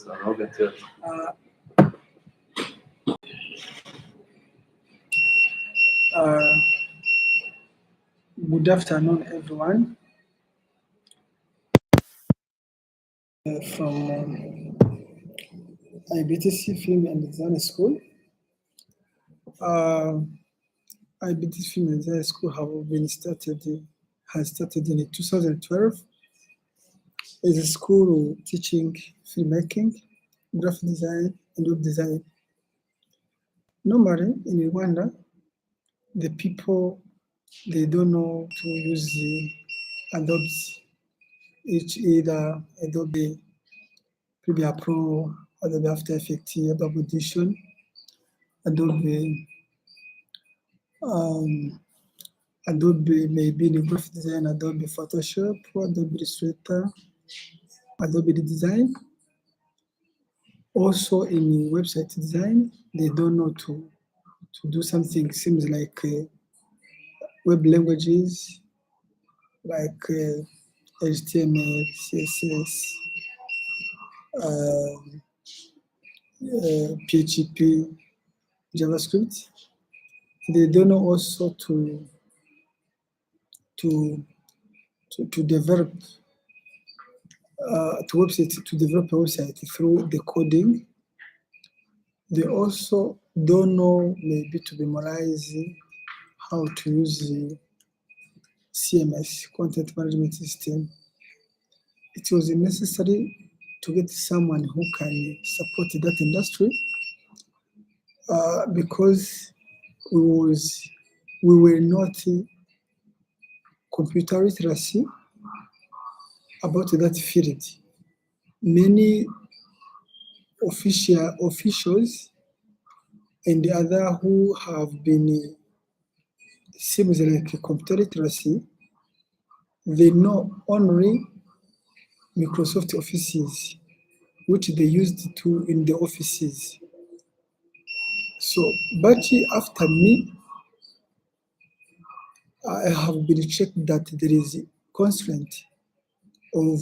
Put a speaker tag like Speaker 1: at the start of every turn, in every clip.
Speaker 1: Uh, Good afternoon, everyone. From IBTC Film and Design School. IBTC Film and Design School has started in 2012. It's a school teaching filmmaking, graphic design, and web design. Normally, in Rwanda, the people, they don't know to use the Adobe, either Adobe Premiere Pro, Adobe After Effects, Adobe Audition, Adobe maybe in graphic design, Adobe Photoshop, Adobe Illustrator, Adobe Design. Also in website design, they don't know to do something seems like web languages like HTML, CSS, PHP, JavaScript. They don't know also to develop to develop a website through the coding. They also don't know maybe to memorize how to use the CMS, content management system. It was necessary to get someone who can support that industry because we were not computer literacy about that field. Many officials and the other who have been seems like computer literacy, they know only Microsoft Offices, which they used to in the offices. So, but after me, I have been checked that there is a constraint of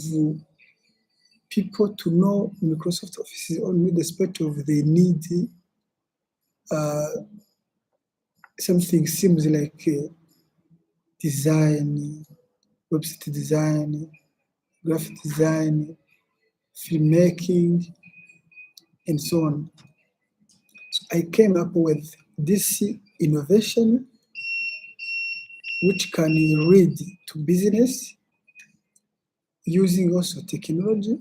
Speaker 1: people to know Microsoft Office only the spectrum of they need something seems like design, website design, graphic design, filmmaking, and so on. So I came up with this innovation which can lead to business using also technology,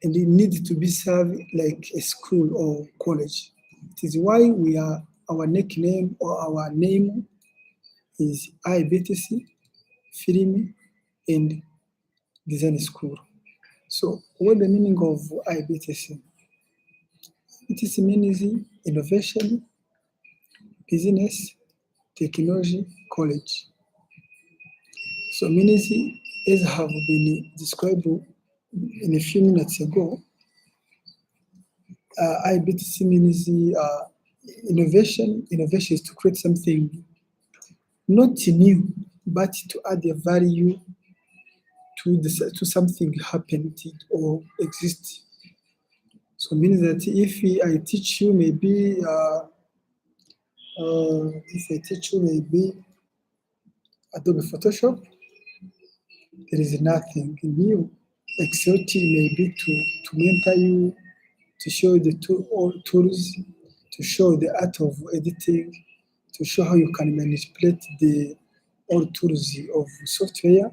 Speaker 1: and it needs to be served like a school or college. It is why our nickname or our name is IBTC Film and Design School. So what the meaning of IBTC? IBTC means innovation, business, technology, college. So means as have been described in a few minutes ago, IBTC means innovation. Innovation is to create something not new, but to add a value to something happened or exist. So means that if I teach you maybe Adobe Photoshop, there is nothing new except maybe to mentor you, to show you the tools, to show the art of editing, to show how you can manipulate the all tools of software.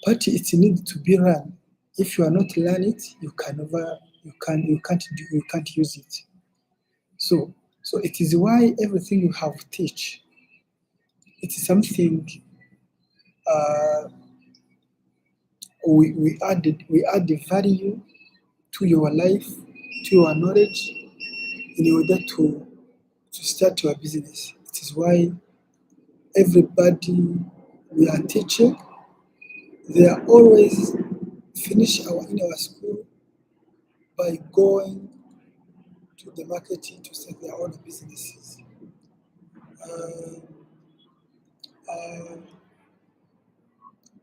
Speaker 1: But it needs to be run. If you are not learn it, you can't use it. So it is why everything you have teach. It is something we add the value to your life, to your knowledge, in order to start your business. It is why everybody we are teaching, they are always finish in our school by going to the market to start their own businesses.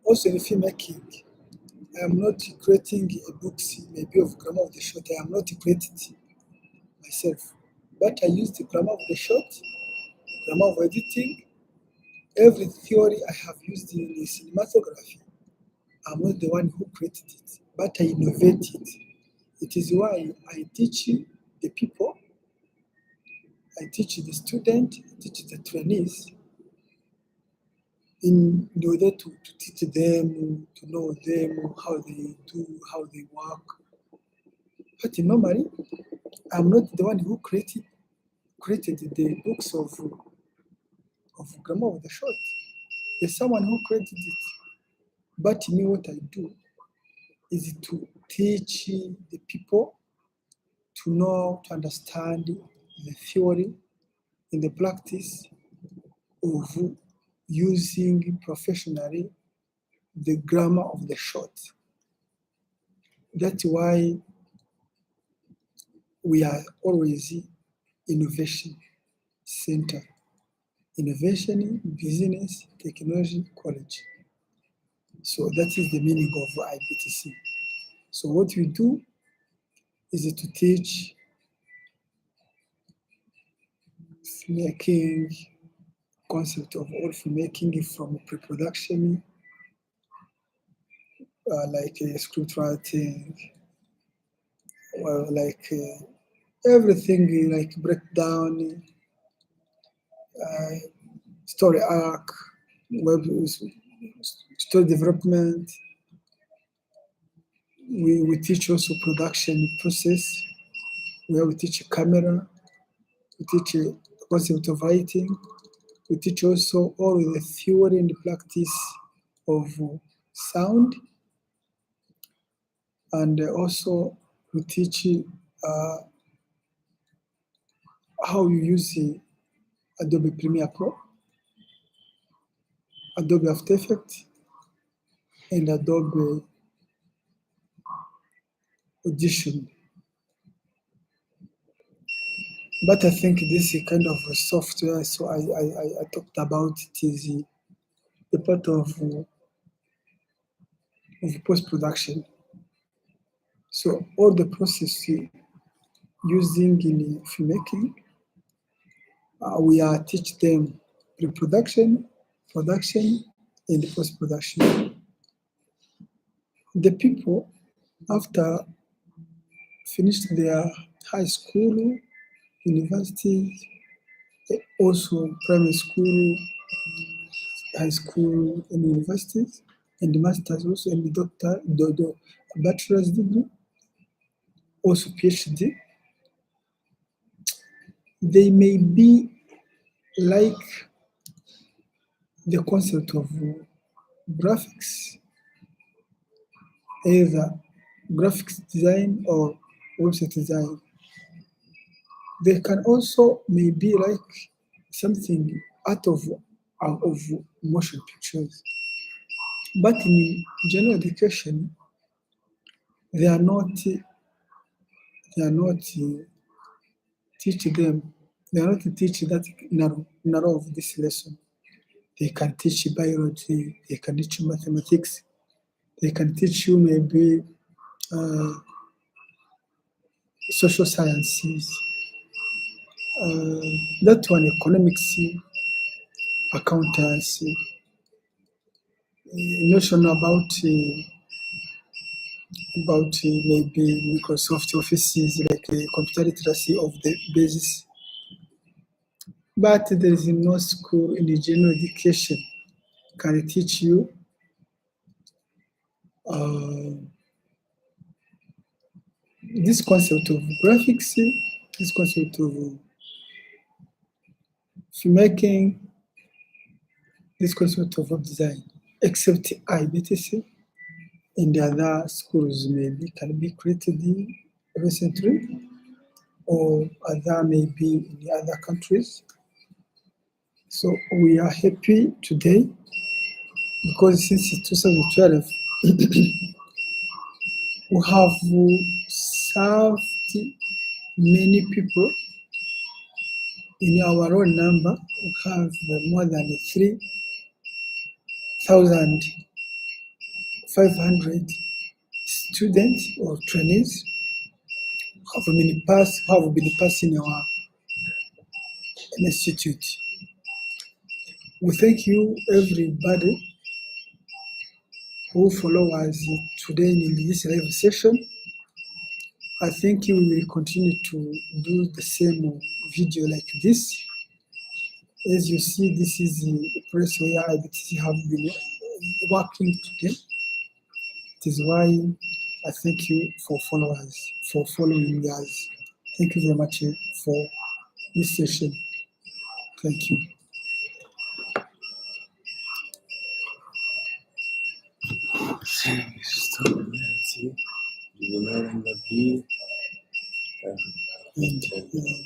Speaker 1: Also in filmmaking, I am not creating a book maybe of grammar of the short. I am not creating it myself. But I use the grammar of the short, grammar of editing, every theory I have used in the cinematography. I'm not the one who created it, but I innovate it. It is why I teach the people, I teach the student, I teach the trainees in order to teach them, to know them, how they do, how they work. But normally, I'm not the one who created the books of grammar of the short. There's someone who created it. But me, what I do is to teach the people to know, to understand the theory and the practice of using professionally the grammar of the short. That's why we are always innovation center. Innovation, business, technology, college. So that is the meaning of IBTC. So what we do is to teach filmmaking, concept of all filmmaking from pre-production, like script writing, like everything, like breakdown, story arc, web story development. We teach also production process, where we teach camera, we teach the concept of writing, we teach also all the theory and practice of sound, and also we teach how you use Adobe Premiere Pro, Adobe After Effects, and Adobe Audition. But I think this is kind of a software, so I talked about it is the part of post-production. So all the process using in filmmaking, we are teach them pre-production, production, and post-production. The people, after finished their high school, university, also primary school, high school, and universities, and the masters also, and the bachelor's degree, also PhD. They may be like the concept of graphics, either graphics design or website design. They can also maybe like something out of motion pictures. But in general education, they are not teach them. They are not teach that narrow of this lesson. They can teach biology. They can teach you mathematics. They can teach you maybe social sciences. That one, economics, accountancy, notion about maybe Microsoft offices, like computer literacy of the basis. But there is no school in the general education can teach you this concept of graphics, this concept of filmmaking, this concept of web design, except IBTC. In the other schools maybe can be created recently, or other maybe in the other countries. So we are happy today because since 2012 we have served many people. In our own number, we have more than 3,500 students or trainees who have been passing our institute. We thank you, everybody who follow us today in this live session. I think we will continue to do the same video like this. As you see, this is the place where IBTC have been working today. It is why I thank you for following us. Thank you very much for this session. Thank you. And